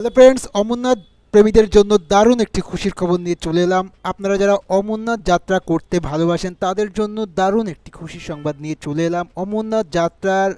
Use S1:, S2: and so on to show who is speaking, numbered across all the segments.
S1: Hello friends, Amarnath প্রেমীদের জন্য দারুণ একটি খুশির খবর নিয়ে চলে এলাম। আপনারা যারা অমরনাথ যাত্রা করতে ভালোবাসেন তাদের জন্য দারুণ একটি খুশির সংবাদ নিয়ে চলে এলাম। অমরনাথ যাত্রার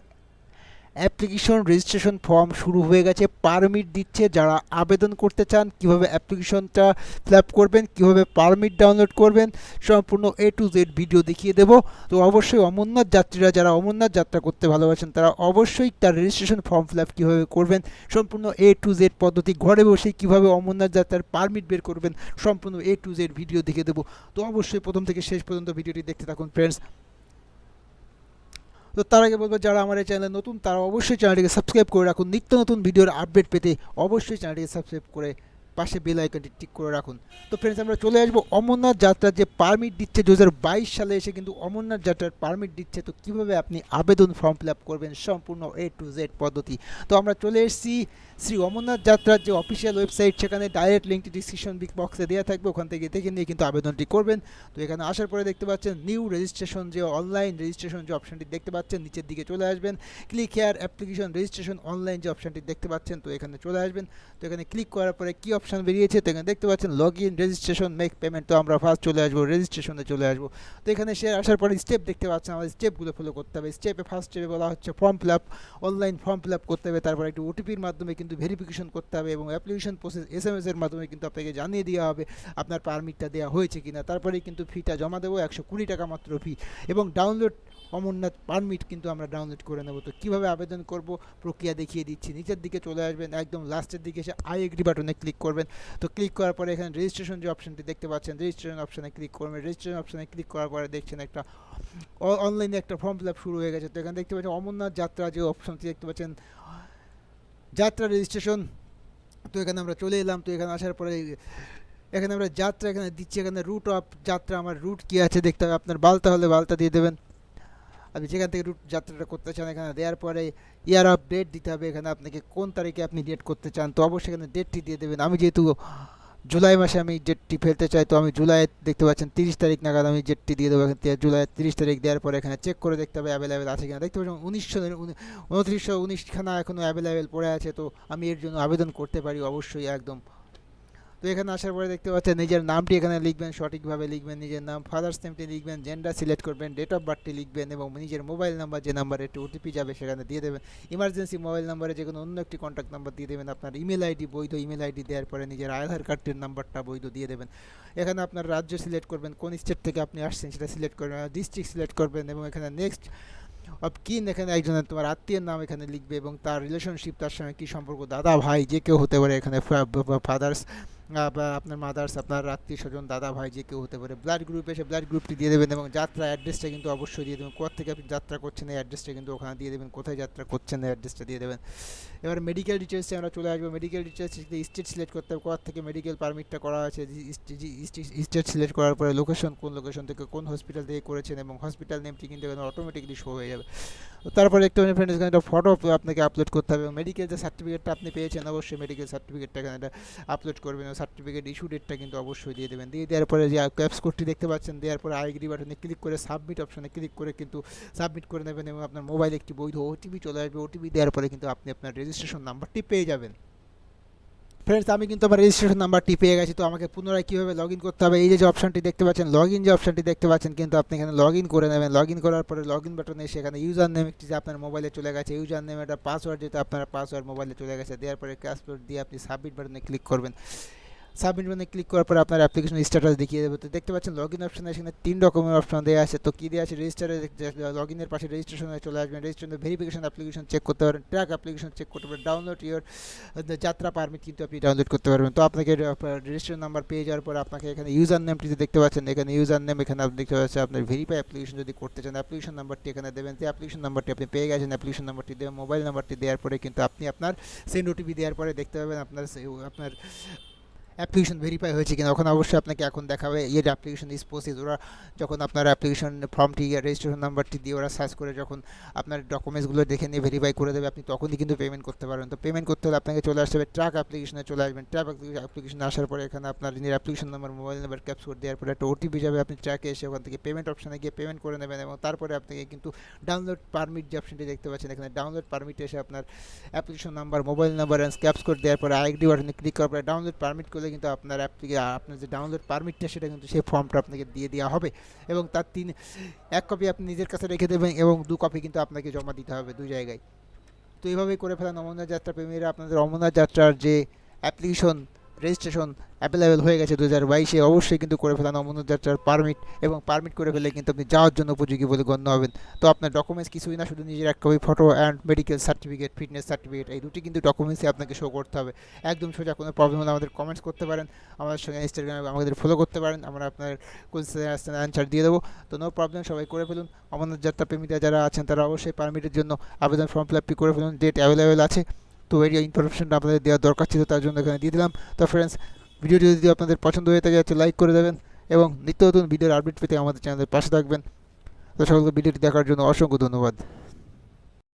S1: অ্যাপ্লিকেশন রেজিস্ট্রেশন ফর্ম শুরু হয়ে গেছে, পারমিট দিচ্ছে। যারা আবেদন করতে চান কীভাবে অ্যাপ্লিকেশনটা ফিল আপ করবেন, কীভাবে পারমিট ডাউনলোড করবেন, সম্পূর্ণ A to Z ভিডিও দেখিয়ে দেবো। তো অবশ্যই অমরনাথ যাত্রীরা যারা অমরনাথ যাত্রা করতে ভালোবাসেন তারা অবশ্যই তার রেজিস্ট্রেশন ফর্ম ফিল আপ কীভাবে করবেন, সম্পূর্ণ A to Z পদ্ধতি, ঘরে বসেই কীভাবে অমরনাথ যাত্রার পারমিট বের করবেন, সম্পূর্ণ A to Z ভিডিও দেখিয়ে দেবো। তো অবশ্যই প্রথম থেকে শেষ পর্যন্ত ভিডিওটি দেখতে থাকুন ফ্রেন্ডস। তো তার আগে বলবো, যারা আমার এই চ্যানেলে নতুন তারা অবশ্যই চ্যানেলটিকে সাবস্ক্রাইব করে রাখুন। নিত্য নতুন ভিডিওর আপডেট পেতে অবশ্যই চ্যানেলটিকে সাবস্ক্রাইব করে পাশে বেল আইকনটি টিক করে রাখুন। তো ফ্রেন্ডস, আমরা চলে আসবো অমরনাথ যাত্রার যে পারমিট দিচ্ছে 2022 সালে এসে কিন্তু অমরনাথ যাত্রার পারমিট দিচ্ছে। তো কীভাবে আপনি আবেদন ফর্ম ফিল আপ করবেন, সম্পূর্ণ A to Z পদ্ধতি। তো আমরা চলে এসেছি শ্রী অমরনাথ যাত্রার যে অফিসিয়াল ওয়েবসাইট, সেখানে ডাইরেক্ট লিঙ্কটি ডিসক্রিপশন বক্সে দেওয়া থাকবে, ওখান থেকে দেখে নিয়ে কিন্তু আবেদনটি করবেন। তো এখানে আসার পরে দেখতে পাচ্ছেন নিউ রেজিস্ট্রেশন, যে অনলাইন রেজিস্ট্রেশন যে অপশনটি দেখতে পাচ্ছেন, নিচের দিকে চলে আসবেন। Click here application registration online যে অপশনটি দেখতে পাচ্ছেন, তো এখানে চলে আসবেন। তো এখানে ক্লিক করার পরে কী অপশন বেরিয়েছে, তো এখানে দেখতে পাচ্ছেন log in, registration, make payment. তো আমরা ফার্স্ট চলে আসবো রেজিস্ট্রেশনে চলে আসবো। তো এখানে সে আসার পরে স্টেপ দেখতে পাচ্ছেন, আমাদের স্টেপগুলো ফলো করতে হবে। ফার্স্ট স্টেপে বলা হচ্ছে form fill up, online form fill up করতে হবে। তারপর একটি ওটিপির মাধ্যমে কিন্তু ভেরিফিকেশন করতে হবে এবং অ্যাপ্লিকেশন প্রসেস SMS এর মাধ্যমে কিন্তু আপনাকে জানিয়ে দেওয়া হবে আপনার পারমিটটা দেওয়া হয়েছে কিনা। তারপরেই কিন্তু ফিটা জমা দেবো, 120 টাকা মাত্র ফি। এবং ডাউনলোড অমরনাথ পারমিট কিন্তু আমরা ডাউনলোড করে নেব। তো কীভাবে আবেদন করব প্রক্রিয়া দেখিয়ে দিচ্ছি। নিচের দিকে চলে আসবেন, একদম লাস্টের দিকে এসে আই এগ্রি বাটনে ক্লিক করবেন। তো ক্লিক করার পরে এখানে রেজিস্ট্রেশন যে অপশনটি দেখতে পাচ্ছেন, রেজিস্ট্রেশন অপশানে ক্লিক করবেন। রেজিস্ট্রেশন অপশানে ক্লিক করার পরে দেখছেন একটা অনলাইনে একটা ফর্ম ফিল আপ শুরু হয়ে গেছে। তো এখানে দেখতে পাচ্ছেন অমরনাথ যাত্রা যে অপশনটি দেখতে পাচ্ছেন, যাত্রা রেজিস্ট্রেশন। তো এখানে আমরা চলে এলাম। তো এখানে আসার পরে এখানে আমরা যাত্রা এখানে দিচ্ছি, এখানে রুট অফ যাত্রা, আমার রুট কী আছে দেখতে হবে। আপনার বালতা হলে বালতা দিয়ে দেবেন, আপনি যেখান থেকে রুট যাত্রাটা করতে চান। এখানে দেওয়ার পরে ইয়ার অফ ডেট দিতে হবে, এখানে আপনাকে কোন তারিখে আপনি ডেট করতে চান, তো অবশ্যই এখানে ডেটটি দিয়ে দেবেন। আমি যেহেতু জুলাই মাসে আমি ডেটটি ফেলতে চাই, তো আমি জুলাই দেখতে পাচ্ছেন 30 তারিখ নাগাদ আমি ডেটটি দিয়ে দেবো। এখানে জুলাই 30 তারিখ দেওয়ার পরে এখানে চেক করে দেখতে হবে অ্যাভেলেবেল আছে কিনা। দেখতে পাচ্ছেন 2919খানা এখনও অ্যাভেলেবেল পড়ে আছে। তো আমি এর জন্য আবেদন করতে পারি অবশ্যই একদম। তো এখানে আসার পরে দেখতে পাচ্ছেন নিজের নামটি এখানে লিখবেন, সঠিকভাবে লিখবেন নিজের নাম, ফাদার্স নেমটি লিখবেন, জেন্ডার সিলেক্ট করবেন, ডেট অফ বার্থটি লিখবেন এবং নিজের মোবাইল নাম্বার, যে নাম্বারে একটি ওটিপি যাবে সেখানে দিয়ে দেবেন। ইমার্জেন্সি মোবাইল নাম্বারে যে কোনো অন্য একটি কন্ট্যাক্ট নাম্বার দিয়ে দেবেন। আপনার ইমেল আইডি বৈধ ইমেল আইডি দেওয়ার পরে নিজের আধার কার্ডটির নাম্বারটা বৈধ দিয়ে দেবেন। এখানে আপনার রাজ্য সিলেক্ট করবেন, কোন স্টেট থেকে আপনি আসছেন সেটা সিলেক্ট করবেন, ডিস্ট্রিক্ট সিলেক্ট করবেন এবং এখানে নেক্সট অফ কিন, এখানে একজনের তোমার আত্মীয়ের নাম এখানে লিখবে এবং তার রিলেশনশিপ, তার সঙ্গে কী সম্পর্ক, দাদা ভাই যে কেউ হতে পারে। এখানে ফাদার্স বা আপনার মাদার্স, আপনার আত্মীয় স্বজন, দাদা ভাই যে কেউ হতে পারে। ব্লাড গ্রুপ এসে ব্লাড গ্রুপটি দিয়ে দেবেন এবং যাত্রা অ্যাড্রেসটা কিন্তু অবশ্যই দিয়ে দেবেন। কোথা থেকে আপনি যাত্রা করছেন এই অ্যাড্রেসটা কিন্তু ওখানে দিয়ে দেবেন, কোথায় যাত্রা করছেন এই অ্যাড্রেসটা দিয়ে দেবেন। এবার মেডিকেল ডিটেলসে আমরা চলে আসবো। মেডিকেল ডিটেলস স্টেট সিলেক্ট করতে হবে, কোথা থেকে মেডিকেল পারমিটটা করা আছে, স্টেট সিলেক্ট করার পরে লোকেশন, কোন লোকেশন থেকে কোন হসপিটাল থেকে করেছেন এবং হসপিটাল নেমটি কিন্তু এখানে অটোমেটিকলি শো হয়ে যাবে। তারপরে একটু ফ্রেন্ডস এখানে একটা ফটো আপনাকে আপলোড করতে হবে এবং মেডিকেল যে সার্টিফিকেটটা আপনি পেয়েছেন অবশ্যই মেডিকেল সার্টিফিকেটটা এখানে আপলোড করবেন এবং সার্টিফিকেট ইস্যু ডেটটা কিন্তু অবশ্যই দিয়ে দেবেন। দিয়ে দেওয়ার পরে যে ক্যাপস কোডটি দেখতে পাচ্ছেন, দেওয়ার পরে আই এগ্রি বাটনে ক্লিক করে সাবমিট অপশনে ক্লিক করে কিন্তু সাবমিট করে নেবেন এবং আপনার মোবাইলে একটি বৈধ ওটিপি চলে আসবে। ওটিপি দেওয়ার পরে কিন্তু আপনি আপনার রেজিস্ট্রেশন নাম্বারটি পেয়ে যাবেন। ফ্রেন্ডস, আমি কিন্তু আমার রেজিস্ট্রেশন নাম্বারটি পেয়ে গেছি। তো আমাকে পুনরায় কীভাবে লগ ইন করতে হবে, এই যে অপশনটি দেখতে পাচ্ছেন লগ ইন, যে অপশনটি দেখতে পাচ্ছেন কিন্তু আপনি এখানে লগ ইন করে নেবেন। লগ ইন করার পরে লগ ইন বাটনে সেখানে ইউজার নেম একটি যে আপনার মোবাইলে চলে গেছে, ইউজার নেম একটা পাসওয়ার্ড যেটা আপনার পাসওয়ার্ড মোবাইলে চলে গেছে, দেওয়ার পরে পাসওয়ার্ড দিয়ে আপনি সাবমিট বাটনে ক্লিক করবেন। সাবমিট বাটনে ক্লিক করার পরে আপনার অ্যাপ্লিকেশন স্ট্যাটাস দেখিয়ে দেবে। তো দেখতে পাচ্ছেন লগ ইন অপশানে সেখানে 3 রকমের অপশন দেওয়া আছে। তো কী দেওয়া আছে, রেজিস্টারে লগ ইনের পাশে রেজিস্ট্রেশনে চলে আসবেন। রেজিস্ট্রেশনে ভেরিফিকেশন অ্যাপ্লিকেশন চেক করতে পারেন, ট্র্যাক অ্যাপ্লিকেশন চেক করতে পারেন, ডাউনলোড ইয়োর যাত্রা পারমিট কিন্তু আপনি ডাউনলোড করতে পারবেন। তো আপনাকে রেজিস্ট্রেশন নাম্বার পেয়ে যাওয়ার পর আপনাকে এখানে ইউজার নেমটি দেখতে পাচ্ছেন, এখানে ইউজার নেম, এখানে আপনি দেখতে পাচ্ছেন আপনার ভেরিফাই অ্যাপ্লিকেশন যদি করতে চান অ্যাপ্লিকেশন নাম্বারটি এখানে দেবেন। সেই অ্যাপ্লিকেশন নাম্বারটি আপনি পেয়ে গেছেন, অ্যাপ্লিকেশন নাম্বারটি দেবেন। মোবাইল নাম্বারটি দেওয়ার পরে কিন্তু আপনি আপনার সেন্ড ওটিপি দেওয়ার পরে দেখতে পাবেন আপনার অ্যাপ্লিকেশন ভেরিফাই হয়েছে কিনা, ওখানে অবশ্যই আপনাকে এখন দেখাবে এর অ্যাপ্লিকেশন ইজ প্রসেস। ওরা যখন আপনার অ্যাপ্লিকেশন ফর্মটি রেজিস্ট্রেশন নাম্বারটি দিয়ে ওরা সার্চ করে যখন আপনার ডকুমেন্টসগুলো দেখে নিয়ে ভেরিফাই করে দেবে, আপনি তখনই কিন্তু পেমেন্ট করতে পারবেন। তো পেমেন্ট করতে হলে আপনাকে চলে আসতে হবে ট্র্যাক অ্যাপ্লিকেশনে চলে আসবেন। ট্র্যাক অ্যাপ্লিকেশনে আসার পরে এখানে আপনার নিজের application number, mobile number capture দেওয়ার পরে একটা ওটিপি যাবে, আপনি ট্র্যাকে এসে ওখান থেকে পেমেন্ট অপশানে গিয়ে পেমেন্ট করে নেবেন এবং তারপরে আপনাকে কিন্তু ডাউনলোড পারমিট যে অপশনটি দেখতে পাচ্ছেন, এখানে ডাউনলোড পারমিটে এসে আপনার application number, mobile number and capture দেওয়ার পরে আইডি বাটনে ক্লিক করার পরে ডাউনলোড পারমিট করলে কিন্তু আপনার আপনার যে ডাউনলোড পারমিটটা সেটা কিন্তু সেই ফর্মটা আপনাকে দিয়ে দেওয়া হবে এবং তার এক কপি আপনি নিজের কাছে রেখে দেবেন এবং 2 কপি কিন্তু আপনাকে জমা দিতে হবে 2 জায়গায়। তো এইভাবেই করে ফেলেন অমরনাথ যাত্রা প্রেমীরা। আপনাদের অমরনাথ যাত্রার যে অ্যাপ্লিকেশন রেজিস্ট্রেশন অ্যাভেলেবেল হয়ে গেছে 2022-এ, অবশ্যই কিন্তু করে ফেলেন অমরনাথ যাত্রার পারমিট, এবং পারমিট করে ফেলে কিন্তু আপনি যাওয়ার জন্য উপযোগী বলে গণ্য হবেন। তো আপনার ডকুমেন্টস কিছুই না, শুধু নিজের এক copy photo and medical certificate, fitness certificate, এই দুটি কিন্তু ডকুমেন্টসই আপনাকে শো করতে হবে। একদম সোজা। কোনো প্রবলেম হলে আমাদের কমেন্টস করতে পারেন, আমাদের সঙ্গে ইনস্টাগ্রামে আমাদের ফলো করতে পারেন, আমরা আপনার কোয়েশ্চেন অ্যান্সার দিয়ে দেবো। তো নো প্রবলেম, সবাই করে ফেলুন। অমরনাথ যাত্রা প্রেমীরা যারা আছেন তারা অবশ্যই পারমিটের জন্য আবেদন ফর্ম ফিল আপটি করে ফেলুন, ডেট অ্যাভেলেবেল আছে। তো এই ইনফরমেশনটা আপনাদের দেওয়ার দরকার ছিল, তার জন্য এখানে দিয়ে দিলাম। তো ফ্রেন্ডস, ভিডিওটি যদি আপনাদের পছন্দ হয়ে থাকে লাইক করে দেবেন এবং নিত্য নতুন ভিডিওর আপডেট পেতে আমাদের চ্যানেলের পাশে থাকবেন। তো সকলকে ভিডিওটি দেখার জন্য অসংখ্য ধন্যবাদ।